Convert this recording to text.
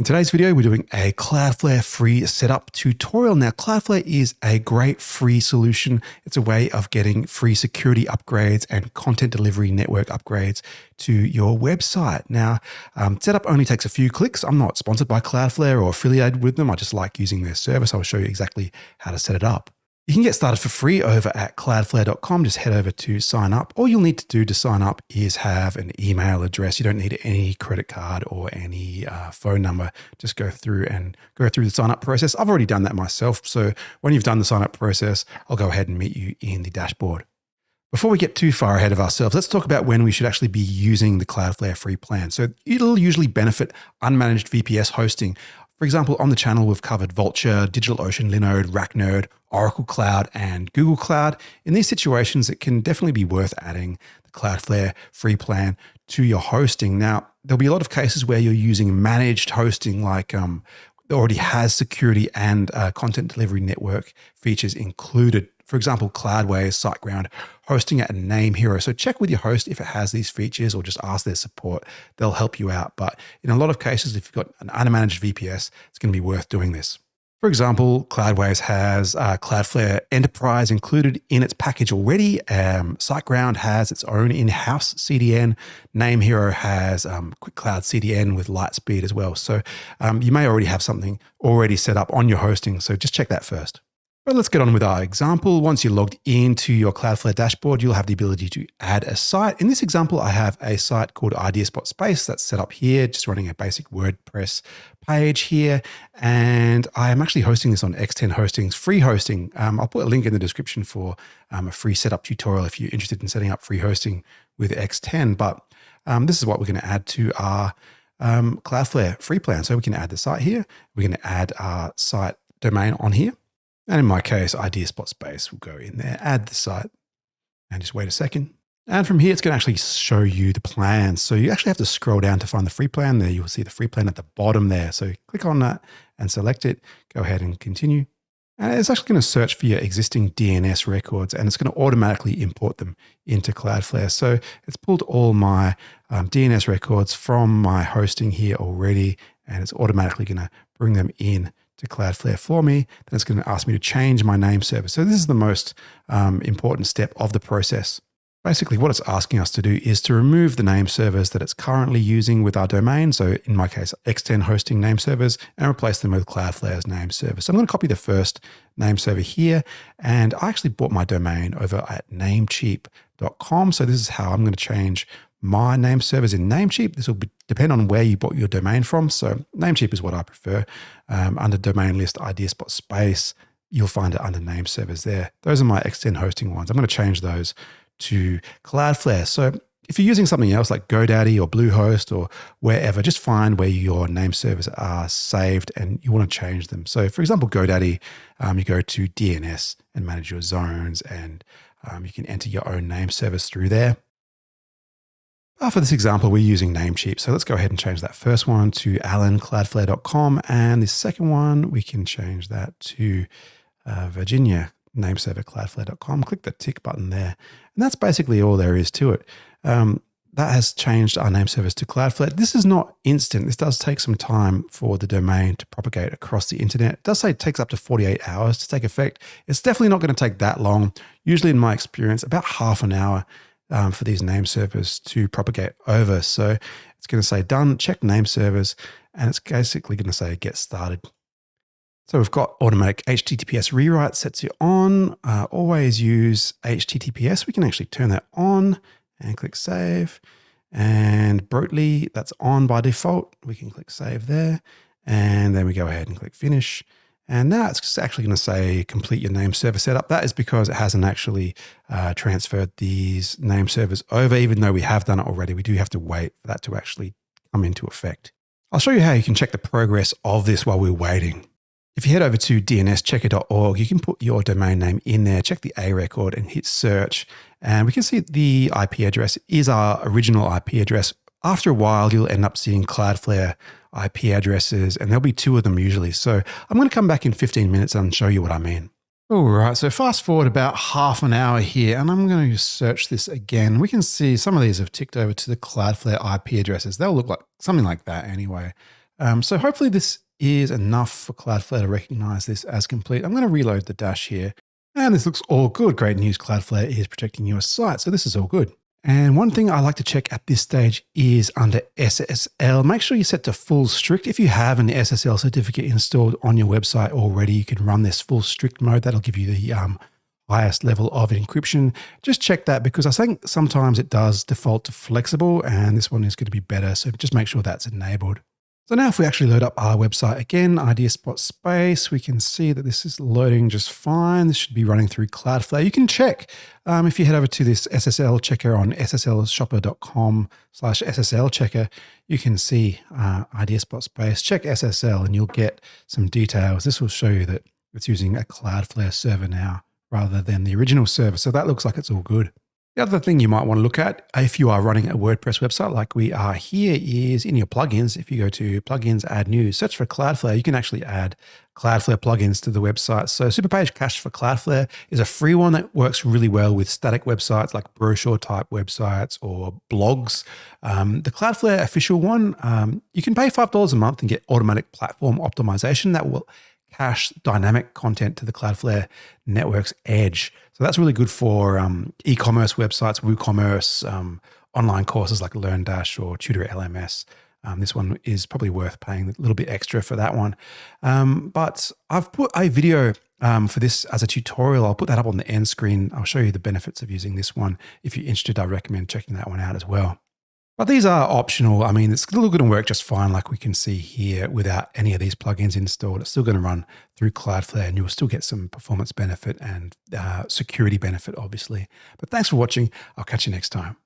In today's video, we're doing a Cloudflare free setup tutorial. Now, Cloudflare is a great free solution. It's a way of getting free security upgrades and content delivery network upgrades to your website. Now, setup only takes a few clicks. I'm not sponsored by Cloudflare or affiliated with them. I just like using their service. I'll show you exactly how to set it up. You can get started for free over at cloudflare.com. Just head over to sign up. All you'll need to do to sign up is have an email address. You don't need any credit card or any phone number. Just go through the sign up process. I've already done that myself. So when you've done the sign up process, I'll go ahead and meet you in the dashboard. Before we get too far ahead of ourselves, let's talk about when we should actually be using the Cloudflare free plan. So it'll usually benefit unmanaged VPS hosting. For example, on the channel, we've covered Vultr, DigitalOcean, Linode, Racknode, Oracle Cloud, and Google Cloud. In these situations, it can definitely be worth adding the Cloudflare free plan to your hosting. Now, there'll be a lot of cases where you're using managed hosting like that already has security and content delivery network features included. For example, Cloudways, SiteGround, hosting at a name hero. So check with your host if it has these features or just ask their support. They'll help you out. But in a lot of cases, if you've got an unmanaged VPS, it's going to be worth doing this. For example, Cloudways has Cloudflare Enterprise included in its package already. SiteGround has its own in-house CDN. Name Hero has Quick Cloud CDN with Lightspeed as well. So you may already have something already set up on your hosting. So just check that first. But let's get on with our example. Once you're logged into your Cloudflare dashboard, you'll have the ability to add a site. In this example, I have a site called IdeaSpot that's set up here, just running a basic WordPress page here. And I am actually hosting this on X10 Hosting's free hosting. I'll put a link in the description for a free setup tutorial if you're interested in setting up free hosting with X10. But this is what we're going to add to our Cloudflare free plan. So we can add the site here. We're going to add our site domain on here. And in my case, IdeaSpot will go in there, add the site, and just wait a second. And from here, it's going to actually show you the plans. So you actually have to scroll down to find the free plan. There you'll see the free plan at the bottom there. So click on that and select it. Go ahead and continue. And it's actually going to search for your existing DNS records, and it's going to automatically import them into Cloudflare. So it's pulled all my DNS records from my hosting here already, and it's automatically going to bring them in to Cloudflare for me. Then it's going to ask me to change my name server. So this is the most important step of the process. Basically, what it's asking us to do is to remove the name servers that it's currently using with our domain. So in my case, X10 hosting name servers, and replace them with Cloudflare's name server. So I'm going to copy the first name server here. And I actually bought my domain over at namecheap.com. So this is how I'm going to change my name servers in Namecheap. This will depend on where you bought your domain from. So Namecheap is what I prefer. Under domain list, IdeaSpot, you'll find it under name servers there. Those are my X10 hosting ones. I'm going to change those to Cloudflare. So if you're using something else like GoDaddy or Bluehost or wherever, just find where your name servers are saved and you want to change them. So for example, GoDaddy, you go to DNS and manage your zones, and you can enter your own name servers through there. For this example, we're using Namecheap. So let's go ahead and change that first one to AlanCloudflare.com. And the second one, we can change that to Virginia nameserver Cloudflare.com. Click the tick button there. And that's basically all there is to it. That has changed our name servers to Cloudflare. This is not instant. This does take some time for the domain to propagate across the internet. It does say it takes up to 48 hours to take effect. It's definitely not going to take that long. Usually in my experience, about half an hour for these name servers to propagate over. So it's going to say done, check name servers, and it's basically going to say get started. So we've got automatic HTTPS rewrite set to on, always use HTTPS. We can actually turn that on and click save. And Brotli, that's on by default. We can click save there. And then we go ahead and click finish. And now it's actually going to say complete your name server setup. That is because it hasn't actually transferred these name servers over, even though we have done it already. We do have to wait for that to actually come into effect. I'll show you how you can check the progress of this while we're waiting. If you head over to dnschecker.org, you can put your domain name in there, check the A record and hit search. And we can see the IP address is our original IP address. After a while, you'll end up seeing Cloudflare IP addresses, and there'll be two of them usually. So I'm going to come back in 15 minutes and show you what I mean. All right, so fast forward about half an hour here, and I'm going to search this again. We can see some of these have ticked over to the Cloudflare IP addresses. They'll look like something like that anyway. So hopefully this is enough for Cloudflare to recognize this as complete. I'm going to reload the dash here. And this looks all good. Great news. Cloudflare is protecting your site. So this is all good. And one thing I like to check at this stage is under SSL. Make sure you set to full strict. If you have an SSL certificate installed on your website already, you can run this full strict mode. That'll give you the highest level of encryption. Just check that because I think sometimes it does default to flexible and this one is going to be better. So just make sure that's enabled. So now if we actually load up our website again, IDSpot space, we can see that this is loading just fine. This should be running through Cloudflare. You can check if you head over to this SSL checker on sslshopper.com/SSL checker, you can see IDSpot space, check SSL and you'll get some details. This will show you that it's using a Cloudflare server now rather than the original server. So that looks like it's all good. The other thing you might want to look at if you are running a WordPress website like we are here is in your plugins. If you go to plugins, add new, search for Cloudflare, you can actually add Cloudflare plugins to the website. So Superpage Cache for Cloudflare is a free one that works really well with static websites like brochure type websites or blogs. The Cloudflare official one, you can pay $5 a month and get automatic platform optimization that will cache dynamic content to the Cloudflare network's edge. So that's really good for e-commerce websites, WooCommerce, online courses like LearnDash or Tutor LMS. This one is probably worth paying a little bit extra for that one. But I've put a video for this as a tutorial. I'll put that up on the end screen. I'll show you the benefits of using this one. If you're interested, I recommend checking that one out as well. But these are optional. I mean, it's still going to work just fine like we can see here without any of these plugins installed. It's still going to run through Cloudflare and you'll still get some performance benefit and security benefit, obviously. But thanks for watching. I'll catch you next time.